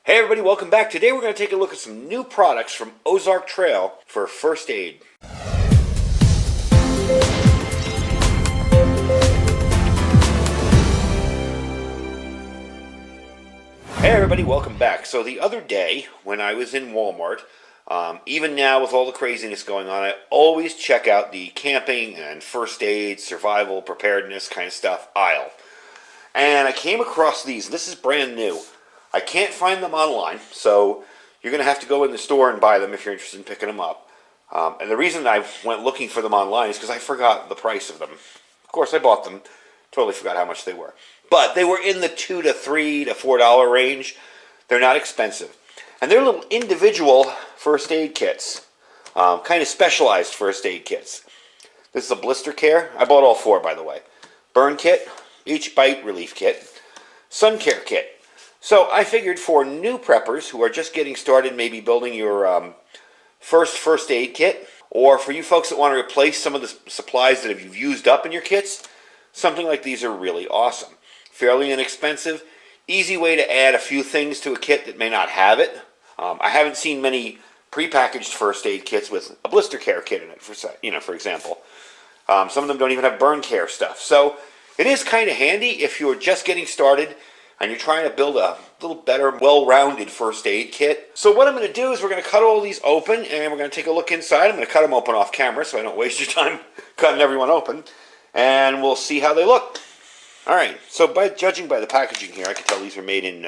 Hey everybody, welcome back. Today we're going to take a look at some new products from Ozark Trail for first aid. Hey everybody, welcome back. So the other day when I was in Walmart, even now with all the craziness going on, I always check out the camping and first aid, survival, preparedness kind of stuff aisle. And I came across these. This is brand new. I can't find them online, so you're going to have to go in the store and buy them if you're interested in picking them up. And the reason I went looking for them online is because I forgot the price of them. Of course, I bought them. Totally forgot how much they were. But they were in the $2 to $3 to $4 range. They're not expensive. And they're little individual first aid kits. Kind of specialized first aid kits. This is a Blister Care. I bought all four, by the way. Burn Kit, Each Bite Relief Kit, Sun Care Kit. So I figured for new preppers who are just getting started, maybe building your first aid kit, or for you folks that want to replace some of the supplies that you've used up in your kits, something like these are really awesome. Fairly inexpensive, easy way to add a few things to a kit that may not have it. I haven't seen many prepackaged first aid kits with a Blister Care kit in it, for example. Some of them don't even have burn care stuff. So it is kind of handy if you're just getting started and you're trying to build a little better, well-rounded first aid kit. So what I'm going to do is we're going to cut all these open, and we're going to take a look inside. I'm going to cut them open off camera so I don't waste your time cutting everyone open, and we'll see how they look. All right, so judging by the packaging here, I can tell these are made in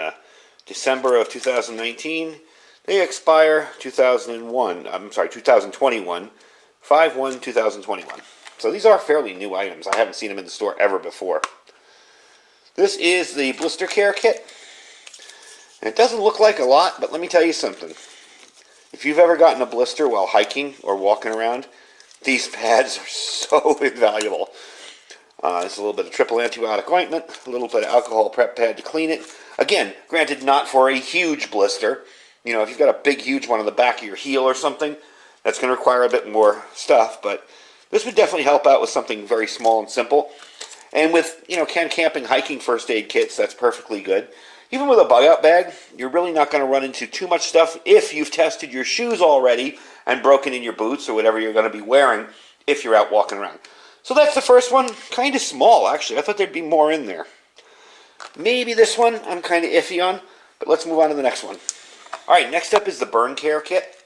December of 2019. They expire 2021, 5/1/2021. So these are fairly new items. I haven't seen them in the store ever before. This is the Blister Care Kit. And it doesn't look like a lot, but let me tell you something. If you've ever gotten a blister while hiking or walking around, these pads are so invaluable. There's a little bit of triple antibiotic ointment, a little bit of alcohol prep pad to clean it. Again, granted not for a huge blister. You know, if you've got a big, huge one on the back of your heel or something, that's going to require a bit more stuff, but this would definitely help out with something very small and simple. And with, camping, hiking first aid kits, that's perfectly good. Even with a bug-out bag, you're really not going to run into too much stuff if you've tested your shoes already and broken in your boots or whatever you're going to be wearing if you're out walking around. So that's the first one. Kind of small, actually. I thought there'd be more in there. Maybe this one I'm kind of iffy on, but let's move on to the next one. All right, next up is the Burn Care Kit.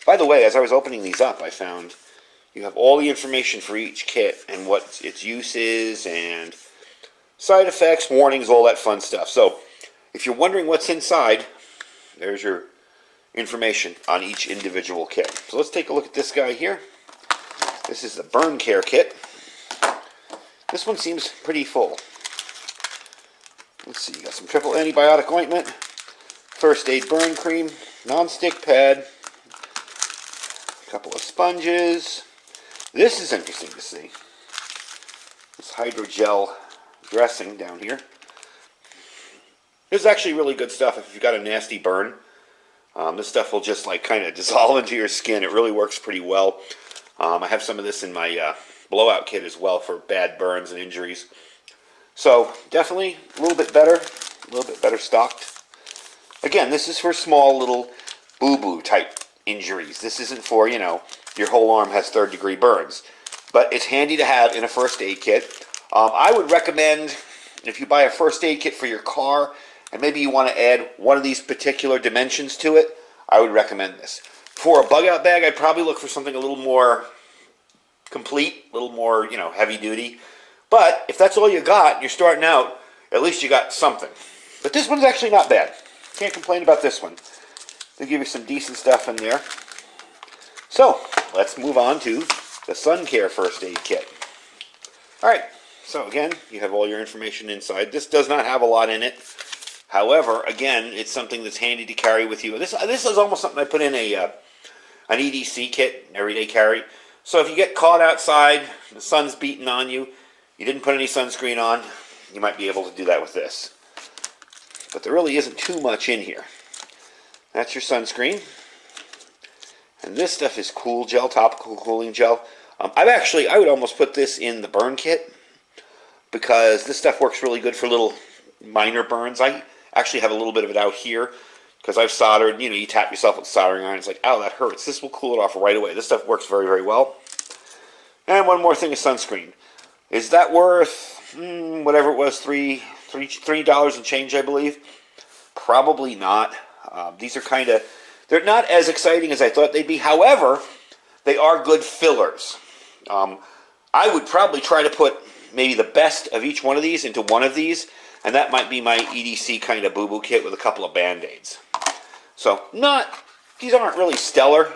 By the way, as I was opening these up, I found you have all the information for each kit and what its use is and side effects, warnings, all that fun stuff. So if you're wondering what's inside, there's your information on each individual kit. So let's take a look at this guy here. This is the Burn Care Kit. This one seems pretty full. Let's see, you got some triple antibiotic ointment, first aid burn cream, non-stick pad, a couple of sponges. This is interesting to see. This hydrogel dressing down here. This is actually really good stuff if you've got a nasty burn. This stuff will just kind of dissolve into your skin. It really works pretty well. I have some of this in my blowout kit as well for bad burns and injuries. So definitely a little bit better stocked. Again, this is for small little boo-boo type injuries. This isn't for, your whole arm has third-degree burns. But it's handy to have in a first aid kit. I would recommend, if you buy a first aid kit for your car, and maybe you want to add one of these particular dimensions to it, I would recommend this. For a bug-out bag, I'd probably look for something a little more complete, a little more, heavy-duty. But if that's all you got, and you're starting out, at least you got something. But this one's actually not bad. Can't complain about this one. They give you some decent stuff in there. So, let's move on to the Sun Care First Aid Kit. Alright, so again, you have all your information inside. This does not have a lot in it. However, again, it's something that's handy to carry with you. This is almost something I put in an EDC kit, everyday carry. So if you get caught outside, the sun's beating on you, you didn't put any sunscreen on, you might be able to do that with this. But there really isn't too much in here. That's your sunscreen. And this stuff is cool gel, topical cooling gel. I would almost put this in the burn kit because this stuff works really good for little minor burns. I actually have a little bit of it out here. because I've soldered, you know, you tap yourself with the soldering iron, it's like, ow, that hurts. This will cool it off right away. This stuff works very, very well. And one more thing is sunscreen. Is that worth, whatever it was, $3 and change, I believe? Probably not. These are kind of, they're not as exciting as I thought they'd be. However, they are good fillers. I would probably try to put maybe the best of each one of these into one of these, and that might be my EDC kind of boo-boo kit with a couple of Band-Aids. So, these aren't really stellar,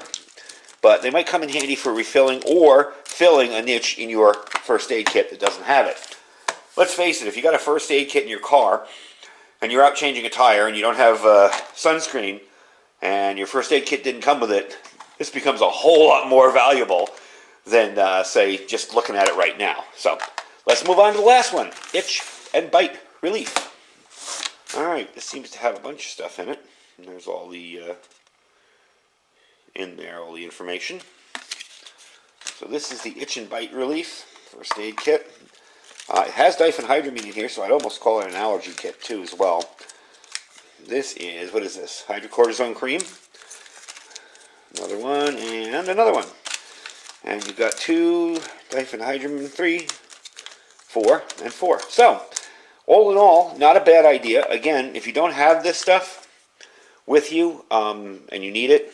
but they might come in handy for refilling or filling a niche in your first aid kit that doesn't have it. Let's face it, if you got a first aid kit in your car, and you're out changing a tire, and you don't have sunscreen, and your first aid kit didn't come with it, this becomes a whole lot more valuable than, say, just looking at it right now. So, let's move on to the last one, itch and bite relief. Alright, this seems to have a bunch of stuff in it. And there's all the, in there, all the information. So this is the itch and bite relief, first aid kit. It has diphenhydramine in here, so I'd almost call it an allergy kit too as well. This is, what is this? Hydrocortisone cream. Another one, and another one. And you've got 2, diphenhydramine 3, 4, and 4. So, all in all, not a bad idea. Again, if you don't have this stuff with you, and you need it,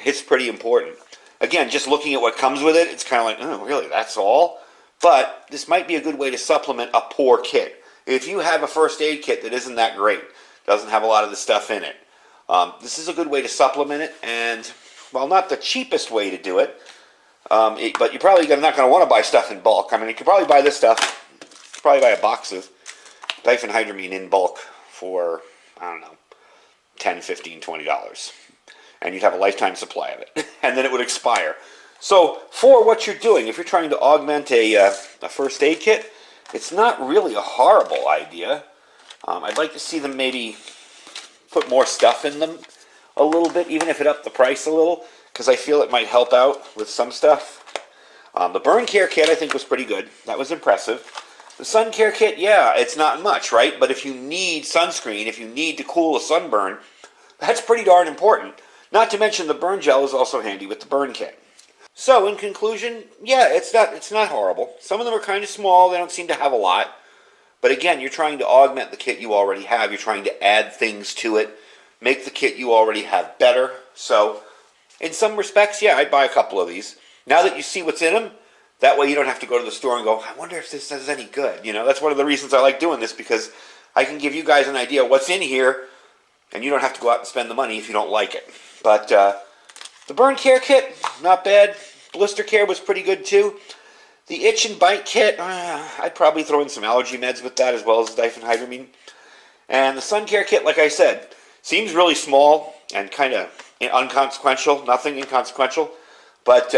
it's pretty important. Again, just looking at what comes with it, it's kind of like, oh, really, that's all? But this might be a good way to supplement a poor kit. If you have a first aid kit that isn't that great, doesn't have a lot of the stuff in it, this is a good way to supplement it, and, well, not the cheapest way to do it, but you're probably not going to want to buy stuff in bulk. I mean, you could probably buy this stuff, you could probably buy a box of diphenhydramine in bulk for, I don't know, $10, $15, $20. And you'd have a lifetime supply of it. And then it would expire. So, for what you're doing, if you're trying to augment a first aid kit, it's not really a horrible idea. I'd like to see them maybe put more stuff in them a little bit, even if it upped the price a little, because I feel it might help out with some stuff. The burn care kit, I think, was pretty good. That was impressive. The sun care kit, yeah, it's not much, right? But if you need sunscreen, if you need to cool a sunburn, that's pretty darn important. Not to mention the burn gel is also handy with the burn kit. So, in conclusion, yeah, it's not horrible. Some of them are kind of small. They don't seem to have a lot. But again, you're trying to augment the kit you already have. You're trying to add things to it, make the kit you already have better. So, in some respects, yeah, I'd buy a couple of these. Now that you see what's in them, that way you don't have to go to the store and go, I wonder if this is any good. You know, that's one of the reasons I like doing this, because I can give you guys an idea what's in here, and you don't have to go out and spend the money if you don't like it. But the burn care kit, not bad. Blister care was pretty good too. The itch and bite kit, I'd probably throw in some allergy meds with that as well as diphenhydramine. And the sun care kit, like I said, seems really small and kind of inconsequential, nothing inconsequential, but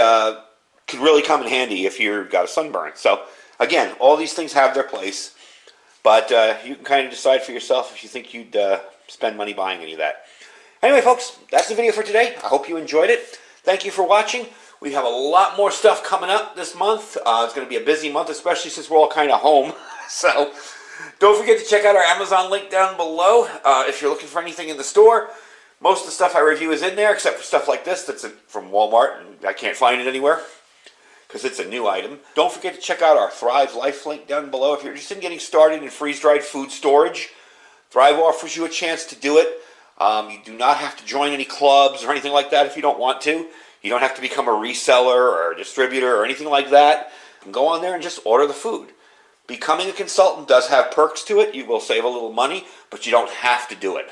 could really come in handy if you've got a sunburn. So, again, all these things have their place, but you can kind of decide for yourself if you think you'd spend money buying any of that. Anyway, folks, that's the video for today. I hope you enjoyed it. Thank you for watching. We have a lot more stuff coming up this month. It's going to be a busy month, especially since we're all kind of home. So, don't forget to check out our Amazon link down below if you're looking for anything in the store. Most of the stuff I review is in there, except for stuff like this that's from Walmart, and I can't find it anywhere because it's a new item. Don't forget to check out our Thrive Life link down below. If you're interested in getting started in freeze-dried food storage, Thrive offers you a chance to do it. You do not have to join any clubs or anything like that if you don't want to. You don't have to become a reseller or a distributor or anything like that. You can go on there and just order the food. Becoming a consultant does have perks to it. You will save a little money, but you don't have to do it.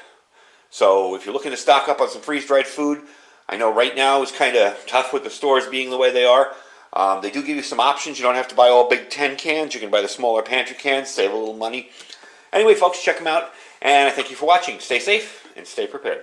So if you're looking to stock up on some freeze-dried food, I know right now is kind of tough with the stores being the way they are. They do give you some options. You don't have to buy all big 10 cans. You can buy the smaller pantry cans, save a little money. Anyway, folks, check them out. And I thank you for watching. Stay safe and stay prepared.